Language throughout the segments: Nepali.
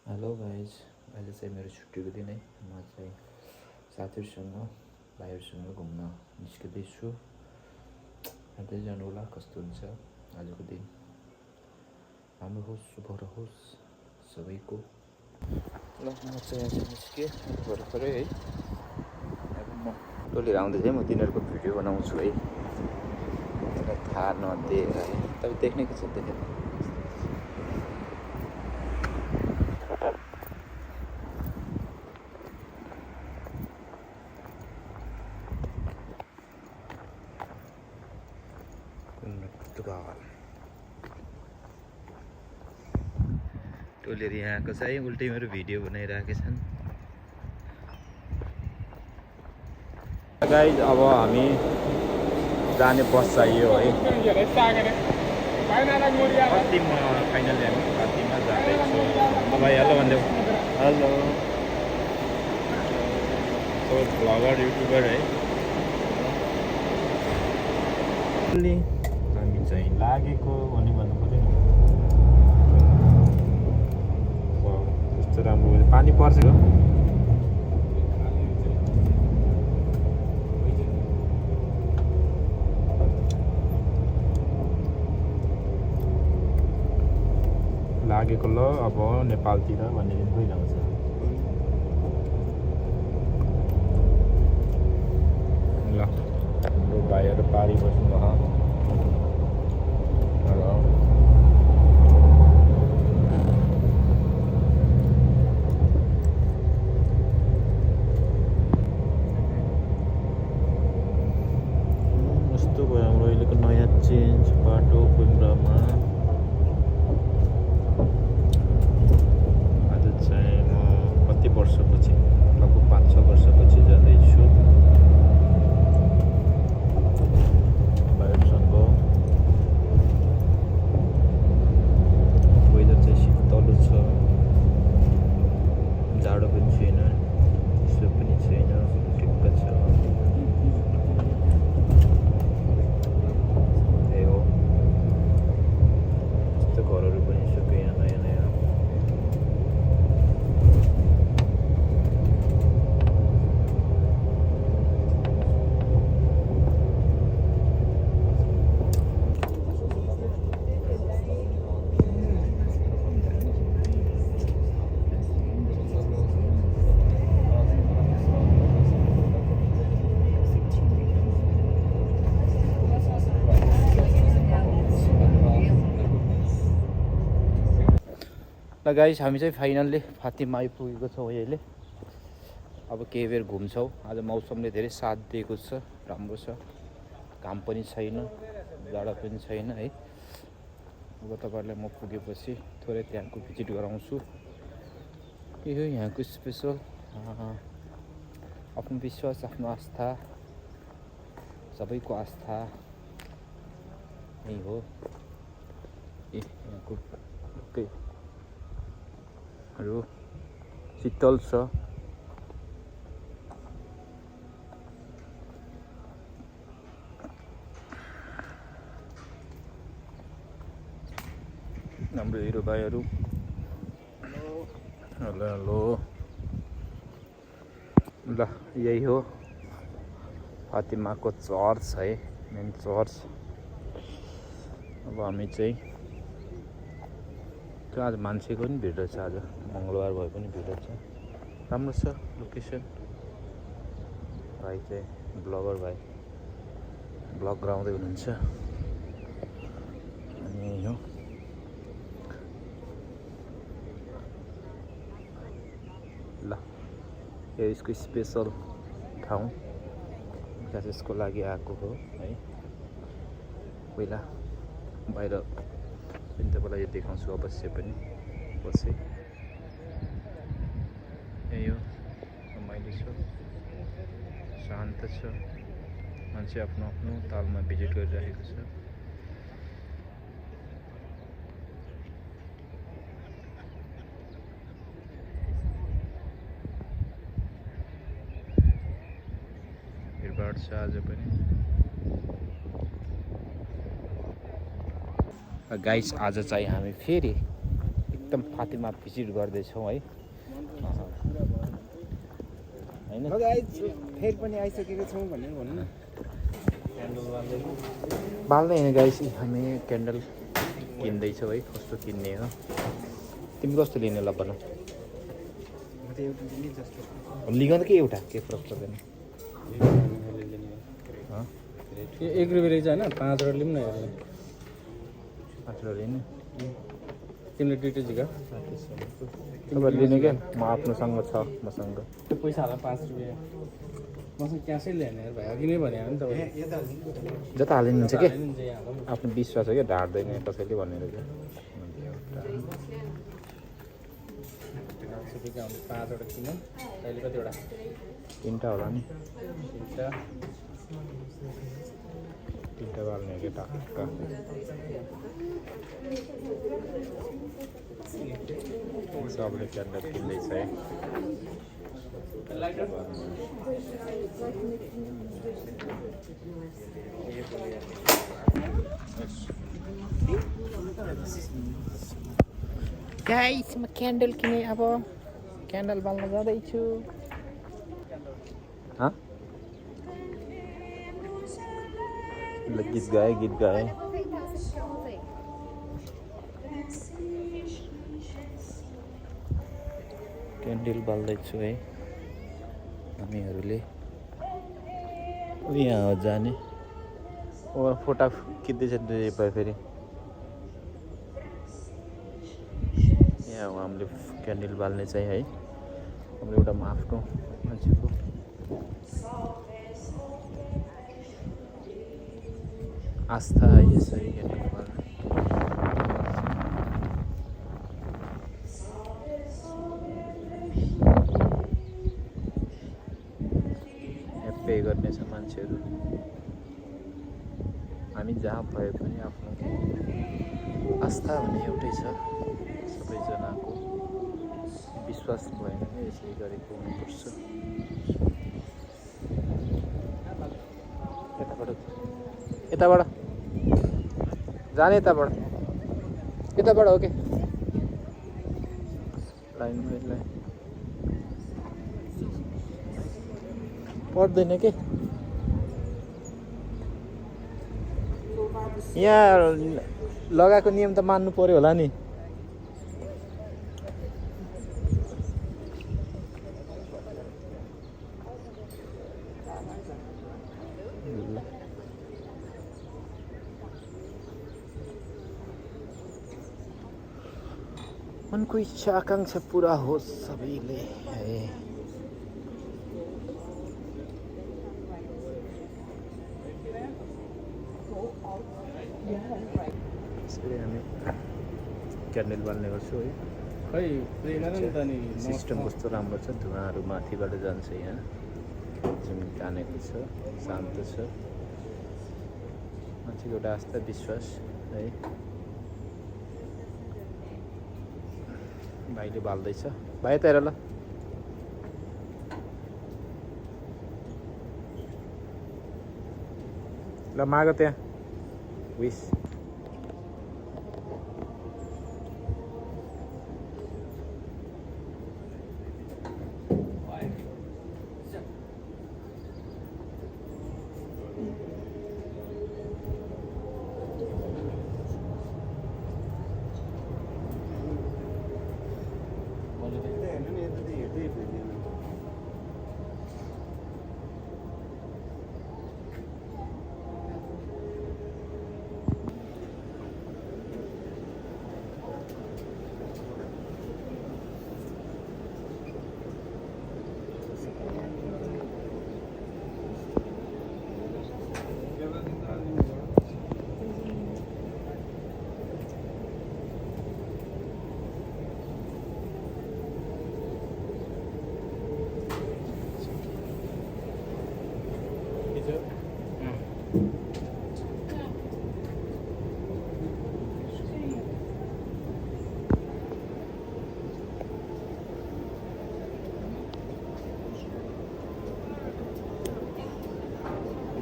हेलो गाइज, अहिले चाहिँ मेरो छुट्टीको दिन है। म चाहिँ साथीहरूसँग भाइहरूसँग घुम्न निस्किँदैछु। हेर्दै जानु होला कस्तो हुन्छ आजको दिन। राम्रो होस्, शुभ रहोस् सबैको। ल म चाहिँ यहाँ निस्केँ भर्खरै है। अब म टोलीहरू आउँदैछ है, म तिनीहरूको भिडियो बनाउँछु है। मलाई थाहा नदिएर है, तपाईँ देख्ने के छ देखेर। टोलीहरू यहाँ आएको छ है, उल्टै मेरो भिडियो बनाइरहेका छन्। गाइज अब हामी जाने बस चाहियो है। कतिमा फाइनली हामी कतिमा जाँदैछौँ। भाइ हेलो भनिदेऊ। हेलो। तो ब्लगर युट्युबर है। हामी चाहिँ लागेको भन्ने भन्नु पर्यो नि। कस्तो राम्रो पानी पर्छ। लागेको ल अब नेपालतिर भन्ने दिन भइरहेको छ। ल हाम्रो भाइहरू पारी बस्नु भयो। यस्तो भयो हाम्रो अहिलेको नयाँ चेन्ज बाटो कुन्द्रामा। वर्षपछि लगभग 5-6 वर्षपछि जाँदैछु भाइहरूसँग। वेदर चाहिँ शीतल छ, जाडो पनि छैन, चिसो पनि छैन, ठिक्क छ। त्यही हो, यस्तो घरहरू पनि छ यहाँ नयाँ नयाँ। ल गाइस, हामी चाहिँ फाइनल्ली फातिमा आइपुगेको छौँ अहिले। अब केही बेर घुम्छौँ। आज मौसमले धेरै साथ दिएको छ, राम्रो छ, घाम पनि छैन, जाडो पनि छैन है। अब तपाईँहरूलाई म पुगेपछि थोरै त्यहाँको भिजिट गराउँछु। यो हो यहाँको स्पेसल। आफ्नो विश्वास, आफ्नो आस्था, सबैको आस्था यही हो। यहाँको शीतल छ। हाम्रो हिरो भाइहरू। Hello hello. ल यही हो फातिमाको चर्च है, मेन चर्च। अब हामी चाहिँ आज मान्छेको पनि भिड रहेछ। आज मङ्गलबार भए पनि भिड छ। राम्रो छ लोकेसन। भाइ चाहिँ ब्लगर भाइ ब्लग गराउँदै हुनुहुन्छ। अनि यही हो। ल यो यसको स्पेसल ठाउँ, विकास यसको लागि आएको हो है। पहिला बाहिर पनि तपाईँलाई यो देखाउँछु अवश्य पनि पछि। यही हो, रमाइलो छ, शान्त छ, मान्छे आफ्नो आफ्नो तालमा भिजिट गरिरहेको छ। भिडभाड छ आज पनि। गाइस, आज चाहिँ हामी फेरि एकदम फातिमा भिजिट गर्दैछौँ है हैन फेरि पनि आइसकेको छौँ भन्ने भन्नु न बाल्दै हैन गाइस हामी क्यान्डल किन्दैछौँ है कस्तो किन्ने हो तिमी कस्तो लिने ल भन लिगन के एउटा के फरक पर्दैन 1 रुपियाँ रहेछ होइन 5 वटा लिउँ न हेरेर 5 वटा लिने तिमीले दुइटै जिगा तपाईँ लिने क्या म आफ्नोसँग छ मसँग त्यो पैसा हाल 5 रुपियाँ मसँग क्यासै ल्याएन यार भाइ अघि नै भने हो नि तपाईँ जता हालिदिनुहुन्छ के हाल्नुहुन्छ यहाँ हालौँ आफ्नो विश्वास हो क्या ढाड्दैन कसैले भनेर क्या 5 वटा किनौँ अहिले कतिवटा 3टा होला नि 3टा बाल्ने क्या टक्क सबले क्यान्डल किन्दैछ है गाइस म क्यान्डल किने अब क्यान्डल बाल्न जाँदैछु गीत गाए क्यान्डल बाल्दैछु है हामीहरूले यहाँ हो जाने फोटा खिच्दैछ फेरि यहाँ हो हामीले क्यान्डल बाल्ने चाहिँ है हाम्रो एउटा आफ्नो मान्छेको आस्था है यसरी क्यान्डल बाल्ने पे गर्ने छ मान्छेहरू हामी जहाँ भए पनि आफ्नो आस्था भन्ने एउटै छ सबैजनाको विश्वास भएन भने यसरी गरेको हुनुपर्छ यताबाट जाने यताबाट हो के लाइन पर्दैन के यहाँ लगाएको नियम त मान्नु पर्यो होला नि मनको इच्छा आकांक्षा पूरा होस् सबैले है हामी क्यान्डल बाल्ने गर्छु है खै सिस्टम कस्तो राम्रो छ धुवाँहरू माथिबाट जान्छ यहाँ जमिन तानेको छ शान्त छ मान्छेको एउटा आस्था विश्वास है भाइले बाल्दैछ भाइ त हेर ल माग त्यहाँ विस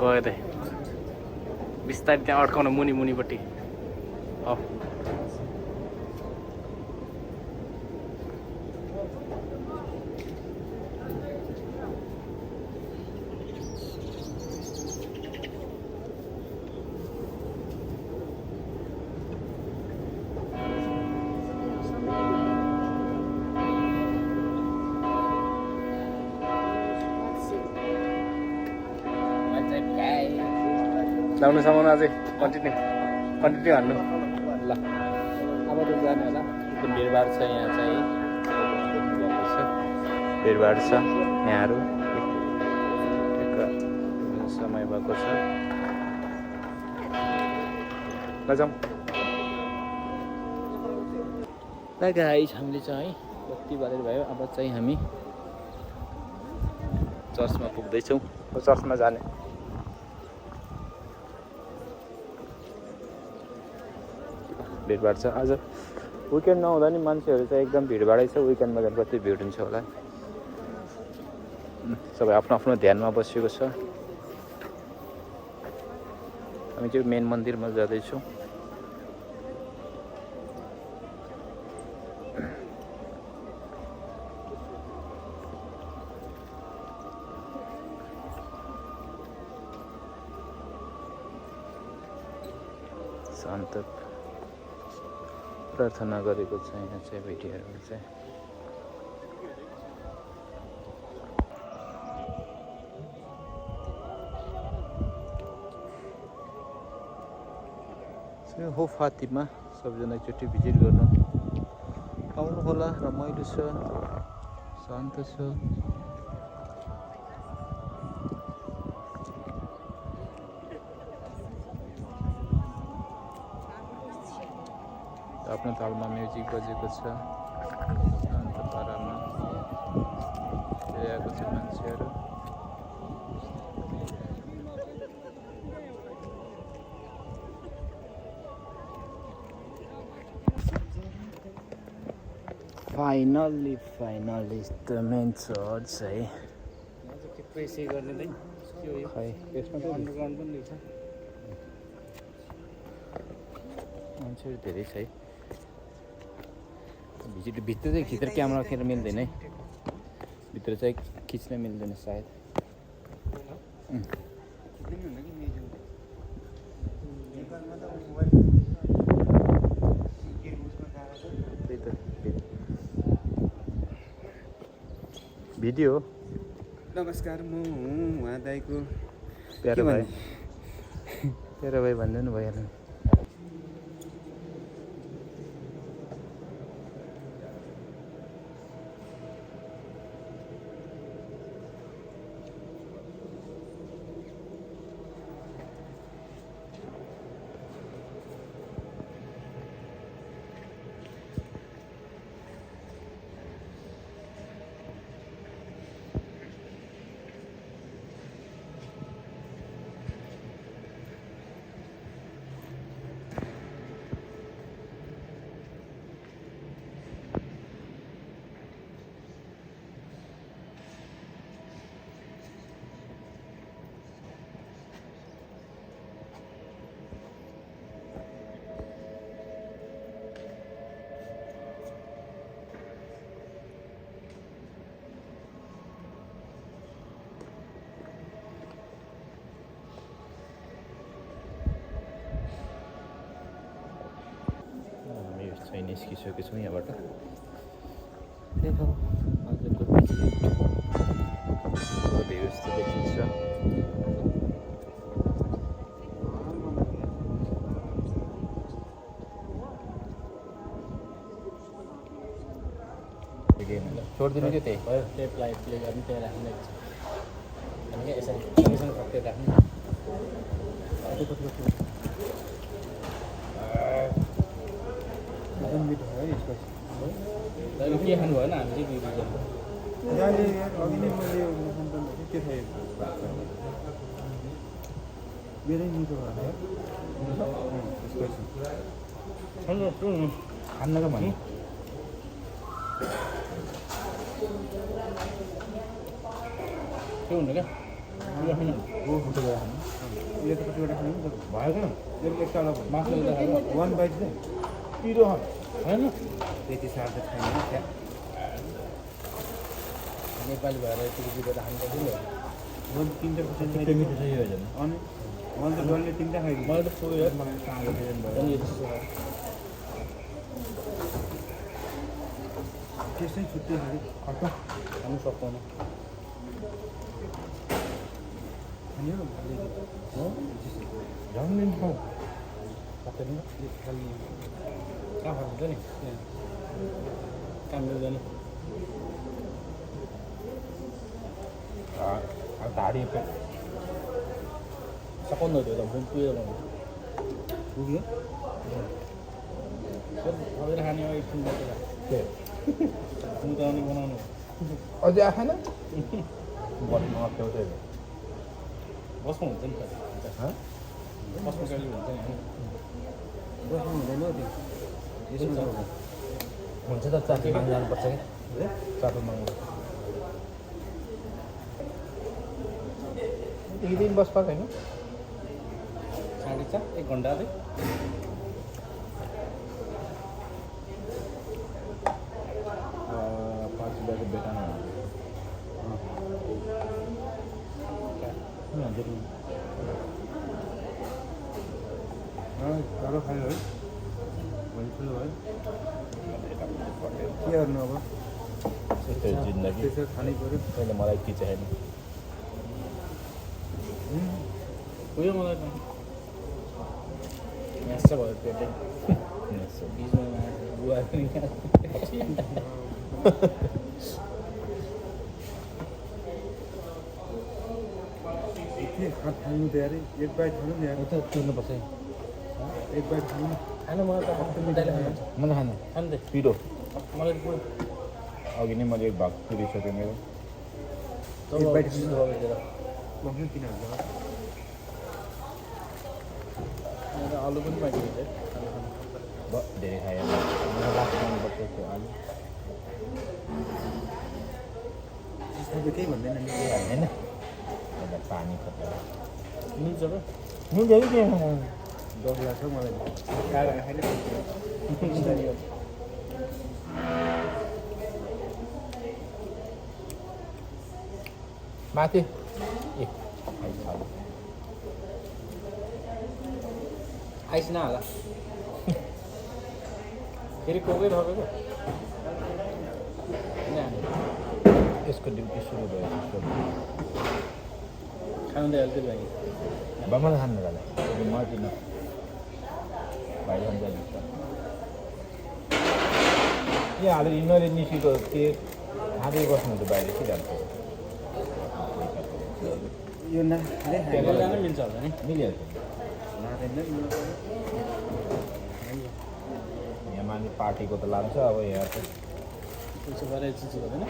गयो त बिस्तारै त्यहाँ अड्काउन मुनिपट्टि लाउनु समाउनु अझै कन्टिन्यू हान्नु ल अब त जाने होला भिडभाड छ यहाँ चाहिँ भिडभाड छ यहाँहरू समय भएको छ लजाउँ ल गाइस हामीले चाहिँ है बत्ती बालेर भयो अब चाहिँ हामी चर्चमा पुग्दैछौँ चर्चमा जाने भिडभाड छ आज विकेन्ड नहुँदा नि मान्छेहरू चाहिँ एकदम भिडभाडै छ विकेन्डमा झन् कति भिड हुन्छ होला सबै आफ्नो आफ्नो ध्यानमा बसेको छ हामी चाहिँ मेन मन्दिरमा जाँदैछौँ शान्त प्रार्थना गरेको छ यहाँ चाहिँ भिडियोहरू चाहिँ हो फातिमा सबजना एकचोटि भिजिट गर्नु आउनु होला रमाइलो छ शान्त छ आफ्नो तालमा म्युजिक बजेको छ शान्त पारामा ल्याएको छ मान्छेहरू फाइनली द मेन चर्च है प्रेसै गर्ने चाहिँ खै यसमा त अन्डरग्राउन्ड पनि रहेछ मान्छेहरू धेरै छ है भित्र चाहिँ भित्र क्यामेरा राखेर मिल्दैन है भित्र चाहिँ खिच्न मिल्दैन सायद भिडियो नमस्कार म हुँ उहाँ दाइको प्यारो भाइ भनिदिनु भइहाल्यो चाहिँ निस्किसकेको छौँ यहाँबाट त्यही हो आजको भ्यू यस्तो देखिन्छ छोडिदिनु थियो त्यही भयो टेपलाई प्ले गर्ने त्यहाँ राख्ने हामी यसरी सँगै फक्कै राख्ने के खानु भएन हामी चाहिँ मेरै मिठो भयो खान्नको भन्नु के हुनु क्या यो त कतिवटा खानु नि त भयो क्या मेरो एकताला मासु वान बाइट चाहिँ पिरो होइन त्यति साह्रो त छैन क्या नेपाली भएर यतिको जिरेर हाल्नु नि मैले तिनवटा खुर्सानी छिट्टै मिठो छ यो झन् अनि मैले त डल्ले तिनवटा खाइदिएँ मलाई त पुग्यो मलाई कालो बिजन भयो अनि यस्तो छ त्यसै छुट्टै खायो खट्ट खानु सक्दैन खाने हो झन् खाऊ सक्दैन खालि कहाँ फर्किन्छ नि त्यहाँ काम गर्दैन अब धाडी सकाउनु थियो त बुम पुगेर पुग्यो खबेर खाने हो एकछिन बसेर के मुताउने बनाउनु अझै आएन बस्नु अप्ठ्याउँछ बस्नु हुन्छ नि त बस्नु कहिले हुन्छ नि बस्नु हुँदैन हो त्यो यसमा त हुन्छ त चाटो माग्नु जानुपर्छ क्या चाटो माग्नु एक दिन बस पाएको होइन 4:30 1 घन्टाले पाँच रुपियाँको बेटा चारो खायो है भोलि ठुलो भयो के गर्नु अब जिन्दगी त्यसो खानै पऱ्यो कहिले मलाई के चाहिएन पुग्यो मलाई त म्याच छ भयो पेटै बिचमा बुवा पनि के खानु त यार एक बाइट खानु नि यार त तिर्नुपर्छ एक बाइट खानु खानु मलाई त हप्ता मिठाईले खानु मलाई खानु खानु दे पिरो मलाई त पुग्यो अघि नै मैले एक भाग तिरिसकेँ मेरो एक बाइट खानु बस्नु किन हाल्छ आलु पनि पाइन्छ धेरै खायो मलाई लास्ट खानुपर्छ त्यो आलु तपाईँ केही भन्दैन नि के हाल्दैन एउटा पानी खतरा मिल्छ र मिल्छ कि के डर लाग्छ मलाई खाएर खाइले माथि ए आइस नहाला फेरि कोकै थपेको यसको ड्युटी सुरु भयो खानु दिइहाल्थ्यो भाइ मलाई खानु जाला म किन भाइ खान्छ ए हालेर यिनीहरूले निस्केको के खाँदै बस्नु त बाहिर के जान्छ यो नाले टेबल जान मिल्छ होला नि मिलिहाल्छ लाँदैन यहाँ माने पार्टीको त लान्छ अब यहाँ त त्यसो गरेर चिज हुँदैन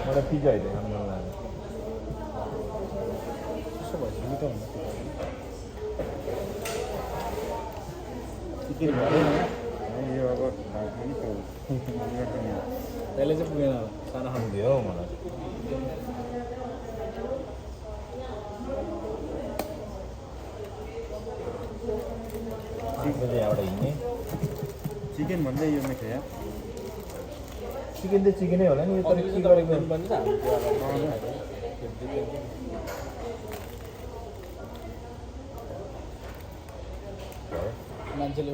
मलाई पिज्जा होइन राम्रो लाग्यो त्यसो भएपछि मिठो हुन्छ चिकन भएन यो अब खानु त्यसले चाहिँ पुगेन होला सानो खानु दियो हौ मलाई यहाँबाट हिँड्ने चिकन भन्दै यो मिठो या चिकन त चिकनै होला नि यो तर के गरेको पनि त हामी त्यो अगाडि मान्छेले